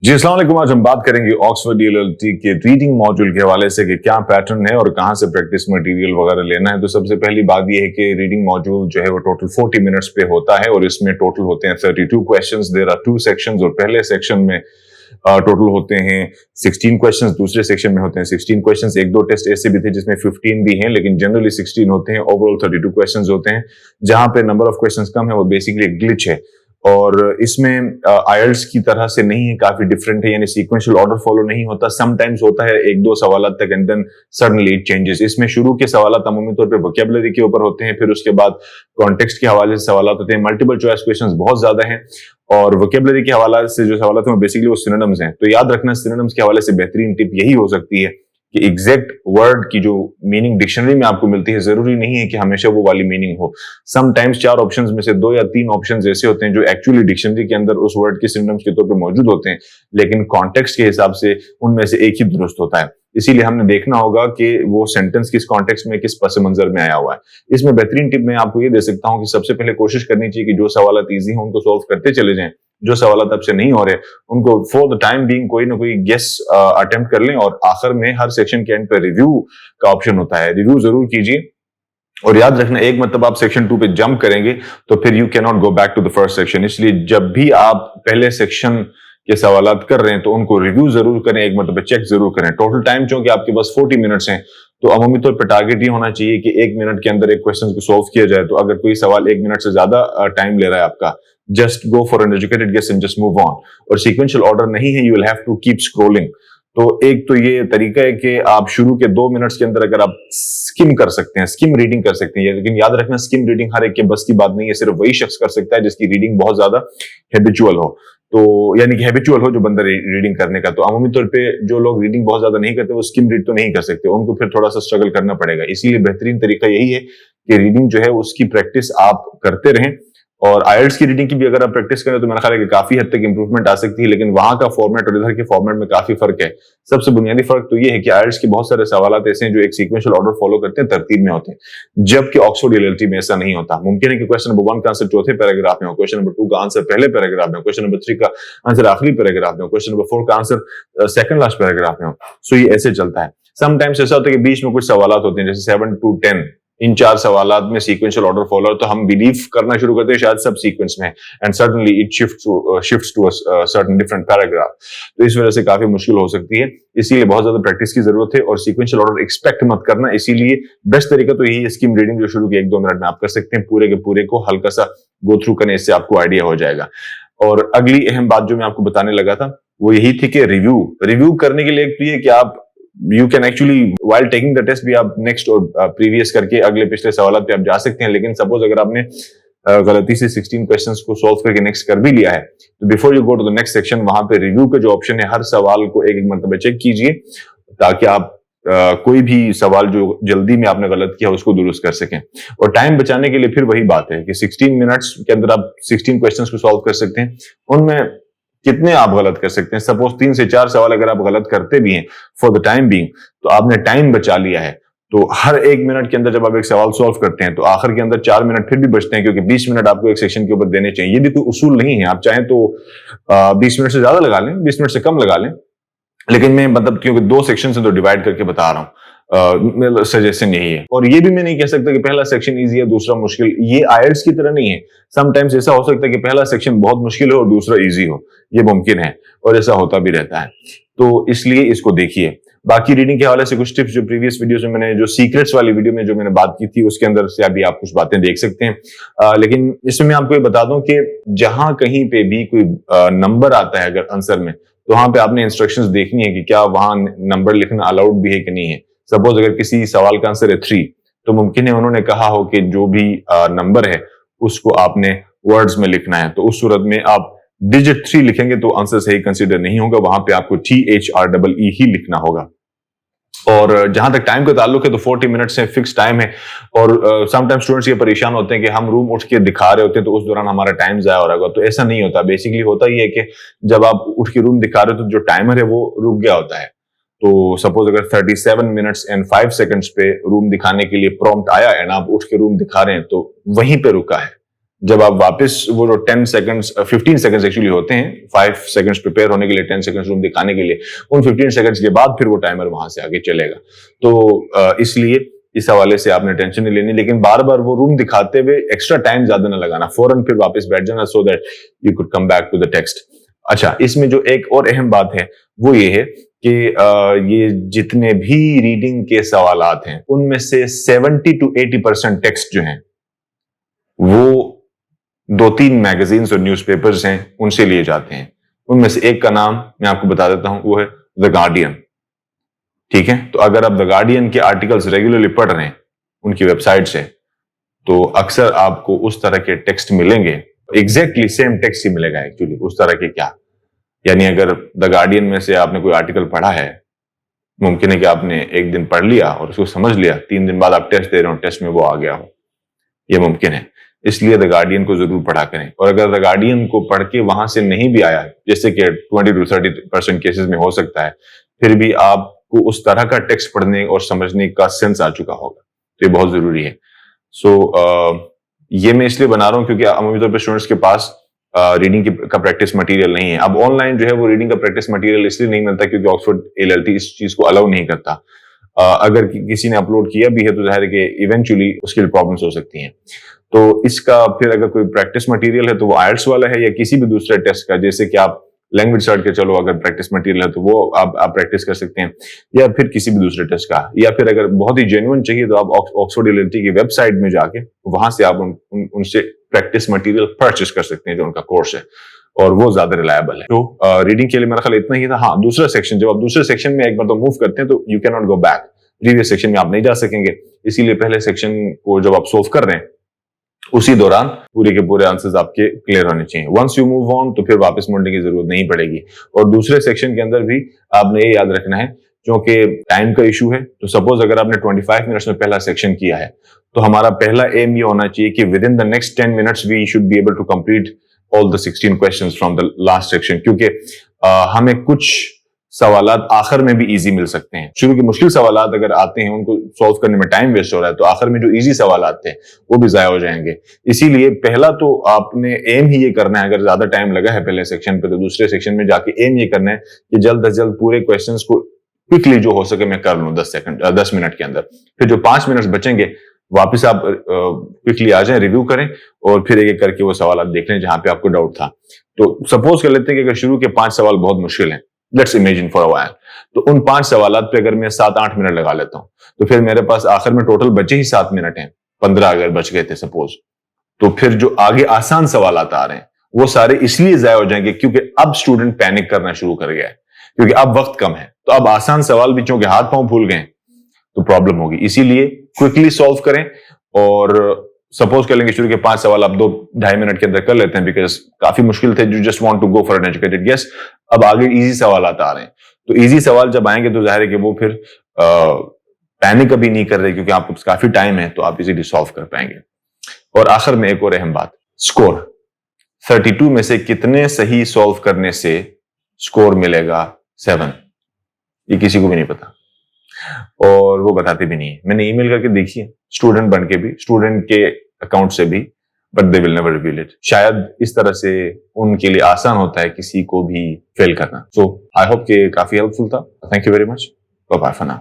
जी अस्सलाम वालेकुम। आज हम बात करेंगे ऑक्सफोर्ड डीएलएलटी के रीडिंग मॉड्यूल के हवाले से कि क्या पैटर्न है और कहां से प्रैक्टिस मटेरियल वगैरह लेना है। तो सबसे पहली बात यह है कि रीडिंग मॉड्यूल जो है वो टोटल 40 मिनट्स पे होता है और इसमें टोटल होते हैं 32 क्वेश्चंस। देयर आर 2 सेक्शंस और पहले सेक्शन में टोटल होते हैं 16 क्वेश्चंस, दूसरे सेक्शन में होते हैं 16 क्वेश्चंस। एक दो टेस्ट ऐसे भी थे जिसमें 15 भी हैं, लेकिन जनरली 16 होते हैं। ओवरऑल 32 क्वेश्चंस होते हैं। जहां पे नंबर ऑफ क्वेश्चंस कम है वो बेसिकली एक ग्लिच है और इसमें आईएलटीएस की तरह से नहीं है, काफी डिफरेंट है, यानी सीक्वेंशियल ऑर्डर फॉलो नहीं होता। समटाइम्स होता है एक दो सवाल तक and then suddenly it changes. इसमें शुरू के सवाल अमूमी तौर पे वोकैबुलरी के ऊपर होते हैं, फिर उसके बाद कॉन्टेक्स्ट के हवाले से सवाल होते हैं। मल्टीपल चॉइस क्वेश्चंस बहुत ज्यादा हैं और वोकैबुलरी के हवाले से जो सवाल हैं वो बेसिकली वो सिनोनिम्स हैं। तो याद रखना, सिनोनिम्स के हवाले से बेहतरीन टिप यही हो सकती है कि एग्जैक्ट वर्ड की जो मीनिंग डिक्शनरी में आपको मिलती है जरूरी नहीं है कि हमेशा वो वाली मीनिंग हो। समटाइम्स 4 ऑप्शंस में से 2 या 3 ऑप्शंस ऐसे होते हैं जो एक्चुअली डिक्शनरी के अंदर उस वर्ड के सिनोनिम्स के तौर पे मौजूद होते हैं, लेकिन कॉन्टेक्स्ट के हिसाब से उनमें से एक ही दुरुस्त होता है। इसीलिए हमने देखना होगा कि वो सेंटेंस किस कॉन्टेक्स्ट में, किस पस मंजर में आया हुआ है। इसमें बेहतरीन टिप मैं आपको ये दे सकता हूं कि सबसे पहले कोशिश करनी चाहिए कि जो सवाल ईजी हैं उनको सोल्व करते चले जाएं, जो सवाल अब से नहीं हो रहे उनको फॉर द टाइम बीइंग कोई ना कोई गेस अटेम्प्ट कर लें। और आखिर में हर सेक्शन के एंड पर रिव्यू का ऑप्शन होता है, रिव्यू जरूर कीजिए। और याद रखना, एक मतलब आप सेक्शन 2 पे जंप करेंगे तो फिर you can not go back to the first section. इसलिए जब भी आप पहले सेक्शन के सवालात कर रहे हैं तो उनको रिव्यू जरूर करें, एक मतलब चेक जरूर करें। टोटल टाइम चूंकि आपके पास 40 मिनट्स हैं तो अमूमी तौर पर टारगेट ये होना चाहिए कि 1 मिनट के अंदर एक क्वेश्चन को सोल्व किया जाए। तो अगर कोई सवाल 1 मिनट से ज्यादा टाइम ले रहा है आपका, just go for an educated guess and just move on. और सीक्वेंशियल ऑर्डर नहीं है, you will have to keep scrolling. तो एक तो ये तरीका है कि आप शुरू के 2 मिनट्स के अंदर अगर आप स्किम कर सकते हैं, स्किम रीडिंग कर सकते हैं, लेकिन याद रखना स्किम रीडिंग हर एक के बस की बात नहीं है। सिर्फ वही शख्स कर सकता है जिसकी रीडिंग बहुत ज्यादा हैबिचुअल हो, तो यानी कि हैबिचुअल हो जो बंदा रीडिंग करने का। तो अमूमी तौर पे जो लोग रीडिंग बहुत ज्यादा नहीं करते वो स्किम रीड तो नहीं कर सकते, उनको फिर थोड़ा सा स्ट्रगल करना पड़ेगा। इसीलिए बेहतरीन तरीका यही है कि रीडिंग जो है उसकी प्रैक्टिस आप करते रहें। और आईएलटीएस की रीडिंग की भी अगर आप प्रैक्टिस करें तो मेरा ख्याल है कि काफी हद तक इंप्रूवमेंट आ सकती है, लेकिन वहां का फॉर्मेट और इधर के फॉर्मेट में काफी फर्क है। सबसे बुनियादी फर्क तो ये है कि आईएलटीएस के बहुत सारे सवाल ऐसे हैं जो एक सीक्वेंशियल ऑर्डर फॉलो करते हैं, तरतीब में होते हैं, जबकि ऑक्सफोर्ड डीएलएलटी में ऐसा नहीं होता। मुमकिन है कि क्वेश्चन नंबर 1 का आंसर चौथे पैराग्राफ में हो, क्वेश्चन नंबर 2 का आंसर पहले पैराग्राफ में हो, क्वेश्चन नंबर 3 का आंसर आखिरी पैराग्राफ में हो, क्वेश्चन नंबर 4 का आंसर सेकंड लास्ट पैराग्राफ में हो। सो ये ऐसे चलता है। समटाइम्स ऐसा होता है कि बीच में कुछ सवाल होते हैं जैसे 7 to 10, इन 4 सवालात में सीक्वेंशियल ऑर्डर फॉलो, तो हम बिलीव करना शुरू करते हैं शायद सब सीक्वेंस में, and suddenly it shifts to a certain different paragraph. तो इस वजह से काफी मुश्किल हो सकती है। इसीलिए बहुत ज्यादा प्रैक्टिस की जरूरत है और सीक्वेंशियल ऑर्डर एक्सपेक्ट मत करना। इसीलिए बेस्ट तरीका तो यही है, स्किम रीडिंग जो शुरू के 1-2 मिनट में आप कर सकते हैं, पूरे के पूरे को हल्का सा गो थ्रू करने, इससे आपको आइडिया हो जाएगा। और अगली अहम बात जो मैं आपको बताने लगा था वो यही थी कि रिव्यू करने के लिए एक तो ये कि आप you can actually while taking the test भी आप नेक्स्ट और प्रीवियस करके अगले पिछले सवाल पे आप जा सकते हैं। लेकिन सपोज अगर आपने गलती से 16 क्वेश्चंस को सॉल्व करके नेक्स्ट कर भी लिया है तो before you go to the next section वहां पे रिव्यू का जो ऑप्शन है, हर सवाल को एक एक मरतबा चेक कीजिए ताकि आप कोई भी सवाल जो जल्दी में आपने गलत किया उसको दुरुस्त कर सकें। और टाइम बचाने के लिए फिर वही बात है कि 16 मिनट्स के अंदर आप 16 क्वेश्चंस को सॉल्व कर सकते हैं। उनमें कितने आप गलत कर सकते हैं, सपोज 3 से 4 सवाल अगर आप गलत करते भी हैं फॉर द टाइम बीइंग तो आपने टाइम बचा लिया है। तो हर 1 मिनट के अंदर जब आप एक सवाल सॉल्व करते हैं तो आखिर के अंदर 4 मिनट फिर भी बचते हैं, क्योंकि 20 मिनट आपको एक सेक्शन के ऊपर देने चाहिए। ये भी कोई उसूल नहीं है, आप चाहें तो 20 मिनट से ज्यादा लगा लें, 20 मिनट से कम लगा लें, लेकिन मैं मतलब क्योंकि 2 सेक्शन से तो डिवाइड करके बता रहा हूं, मेरा सजेशन यही है। और ये भी मैं नहीं कह सकता कि पहला सेक्शन इजी है दूसरा मुश्किल, ये आईएलटीएस की तरह नहीं है। समटाइम्स ऐसा हो सकता है कि पहला सेक्शन बहुत मुश्किल हो और दूसरा इजी हो, ये मुमकिन है और ऐसा होता भी रहता है। तो इसलिए इसको देखिए। बाकी रीडिंग के हवाले से कुछ टिप्स जो प्रीवियस वीडियोस में मैंने, जो सीक्रेट्स वाली वीडियो में जो मैंने बात की थी उसके अंदर से अभी आप कुछ बातें देख सकते हैं। लेकिन इसमें मैं आपको ये बता दूं कि जहां कहीं पे भी कोई नंबर आता है अगर आंसर में, तो वहां पे आपने इंस्ट्रक्शंस देखनी है कि क्या वहां नंबर लिखना अलाउड भी है कि नहीं है। सपोज अगर किसी सवाल का आंसर है 3, तो मुमकिन है उन्होंने कहा हो कि जो भी नंबर है उसको आपने वर्ड्स में लिखना है, तो उस सूरत में आप डिजिट 3 लिखेंगे तो आंसर सही कंसीडर नहीं होगा, वहां पे आपको THREE ही लिखना होगा। और जहां तक टाइम का ताल्लुक है तो 40 मिनट से फिक्स टाइम है। और समटाइम स्टूडेंट्स ये परेशान होते हैं कि हम रूम उठ के दिखा रहे होते हैं तो उस दौरान हमारा टाइम जाया हो रहा होगा, तो ऐसा नहीं होता। बेसिकली होता ही है कि जब आप उठ के रूम दिखा रहे हो तो जो टाइमर है वो रुक गया होता है। तो सपोज अगर 37 मिनट्स एंड 5 सेकंड्स पे रूम दिखाने के लिए प्रॉम्प्ट आया एंड आप उठ के रूम दिखा रहे हैं तो वहीं पे रुका है, जब आप वापस वो जो 10 सेकंड्स 15 सेकंड्स एक्चुअली होते हैं, 5 सेकंड्स प्रिपेयर होने के लिए, 10 सेकंड्स रूम दिखाने के लिए, उन 15 सेकंड्स के बाद फिर वो टाइमर वहां से आगे चलेगा। तो इसलिए इस हवाले से आपने टेंशन नहीं लेनी, लेकिन बार बार वो रूम दिखाते हुए एक्स्ट्रा टाइम ज्यादा ना लगाना, फौरन फिर वापस बैठ जाना so that you could come back to the text. अच्छा, इसमें जो एक और अहम बात है वो ये है कि ये जितने भी रीडिंग के सवालात हैं उनमें से 70 to 80% टेक्स्ट जो हैं वो 2-3 मैगजीन्स और न्यूज़पेपर्स हैं उनसे लिए जाते हैं। उनमें से एक का नाम मैं आपको बता देता हूं, वो है द गार्डियन। ठीक है, तो अगर आप द गार्डियन के आर्टिकल्स रेगुलरली पढ़ रहे हैं उनकी वेबसाइट से, तो अक्सर आपको उस तरह के टेक्स्ट मिलेंगे, एग्जैक्टली सेम टेक्स्ट ही मिलेगा एक्चुअली उस तरह के। क्या यानी अगर द गार्डियन में से आपने कोई आर्टिकल पढ़ा है, मुमकिन है कि आपने एक दिन पढ़ लिया और उसको समझ लिया, 3 दिन बाद आप टेस्ट दे रहे हो, टेस्ट में वो आ गया हो, यह मुमकिन है। इसलिए द गार्डियन को जरूर पढ़ा करें। और अगर द गार्डियन को पढ़ के वहां से नहीं भी आया, जैसे कि 20 to 30% केसेस में हो सकता है, फिर भी आपको उस तरह का टेक्स्ट पढ़ने और समझने का सेंस आ चुका होगा, तो ये बहुत जरूरी है। ये मैं इसलिए बना रहा हूं क्योंकि अमूमी तौर पर स्टूडेंट्स के पास रीडिंग का प्रैक्टिस मटेरियल नहीं है। अब ऑनलाइन जो है वो रीडिंग का प्रैक्टिस मटेरियल इसलिए नहीं मिलता क्योंकि ऑक्सफोर्ड एलएलटी इस चीज को अलाउ नहीं करता। अगर किसी ने अपलोड किया भी है तो जाहिर है कि इवेंचुअली उसके लिए प्रॉब्लम्स हो सकती हैं। तो इसका फिर अगर कोई प्रैक्टिस मटेरियल है तो वो आयल्स वाला है या किसी भी दूसरे टेस्ट का, जैसे कि आप लैंग्वेज सर्च के चलो अगर प्रैक्टिस मटेरियल है तो वो आप प्रैक्टिस कर सकते हैं, या फिर किसी भी दूसरे टेस्ट का, या फिर अगर बहुत ही जेन्युइन चाहिए तो आप ऑक्सफोर्ड एलएलटी की वेबसाइट में जाके वहां से आप उनसे प्रैक्टिस मटेरियल परचेस कर सकते हैं जो उनका कोर्स है, और वो ज्यादा रिलायबल है। तो रीडिंग के लिए मेरा ख्याल इतना ही था। हाँ, दूसरा सेक्शन, जब आप दूसरे सेक्शन में एक बार तो मूव करते हैं तो you can not go back, previous section में आप नहीं जा सकेंगे। इसीलिए पहले सेक्शन को जब आप सोल्व कर रहे हैं उसी दौरान पूरे के पूरे आंसर्स आपके क्लियर होने चाहिए। वंस यू मूव ऑन तो फिर वापस मुड़ने की जरूरत नहीं पड़ेगी। और दूसरे सेक्शन के अंदर भी आपने ये याद रखना है, क्योंकि टाइम का इशू है, तो सपोज अगर आपने 25 मिनट्स में पहला सेक्शन किया है तो हमारा पहला एम ये होना चाहिए कि within the next 10 minutes we should be able to complete all the 16 questions from the last section, क्योंकि हमें कुछ सवालात आखिर में भी इजी मिल सकते हैं। शुरू के मुश्किल सवालात अगर आते हैं उनको सॉल्व करने में टाइम वेस्ट हो रहा है, तो आखिर में जो इजी सवालात थे वो भी जाया हो जाएंगे। इसीलिए पहला तो आपने एम ही ये करना है, अगर ज्यादा टाइम लगा है पहले सेक्शन पे तो दूसरे सेक्शन में जाके एम ये करना है कि जल्द अज जल्द पूरे क्वेश्चंस को क्विकली जो हो सके मैं कर लूं 10 मिनट के अंदर। फिर जो 5 मिनट बचेंगे वापस आप क्विकली आ जाएं, रिव्यू करें और फिर एक एक करके वो सवाल देख लें जहां पे आपको डाउट था। तो सपोज कर लेते हैं कि अगर शुरू के 5 सवाल बहुत मुश्किल हैं, let's imagine for a while, तो उन 5 सवालात पे अगर मैं 7-8 मिनट लगा लेता हूं तो फिर मेरे पास आखिर में टोटल बचे ही 7 मिनट हैं, 15 अगर बच गए थे सपोज, तो फिर जो आगे आसान सवालात आ रहे हैं वो सारे इसलिए जाया हो जाएंगे क्योंकि अब स्टूडेंट पैनिक करना शुरू कर गया है, क्योंकि अब वक्त कम है। तो अब आसान सवाल भी चूंकि हाथ पांव भूल गए तो प्रॉब्लम होगी। इसीलिए क्विकली सॉल्व करें, और सपोज कर लेंगे शुरू के 5 सवाल आप 2-2.5 मिनट के अंदर कर लेते हैं बिकॉज काफी मुश्किल थे, you just want to go for an educated guess. अब आगे इजी सवाल आ रहे हैं, तो इजी सवाल जब आएंगे तो जाहिर है कि वो फिर पैनिक कभी नहीं कर रहे क्योंकि आपको काफी टाइम है, तो आप इजीली सॉल्व कर पाएंगे। और आखिर में एक और अहम बात, स्कोर 32 में से कितने सही सॉल्व करने से स्कोर मिलेगा 7, ये किसी को भी नहीं पता और वो बताते भी नहीं है। मैंने ईमेल करके देखी है स्टूडेंट बन के भी, स्टूडेंट के अकाउंट से भी, but they will never reveal it. शायद इस तरह से उनके लिए आसान होता है किसी को भी फेल करना। सो आई होप कि काफी हेल्पफुल था। Thank you very much. Bye bye for now.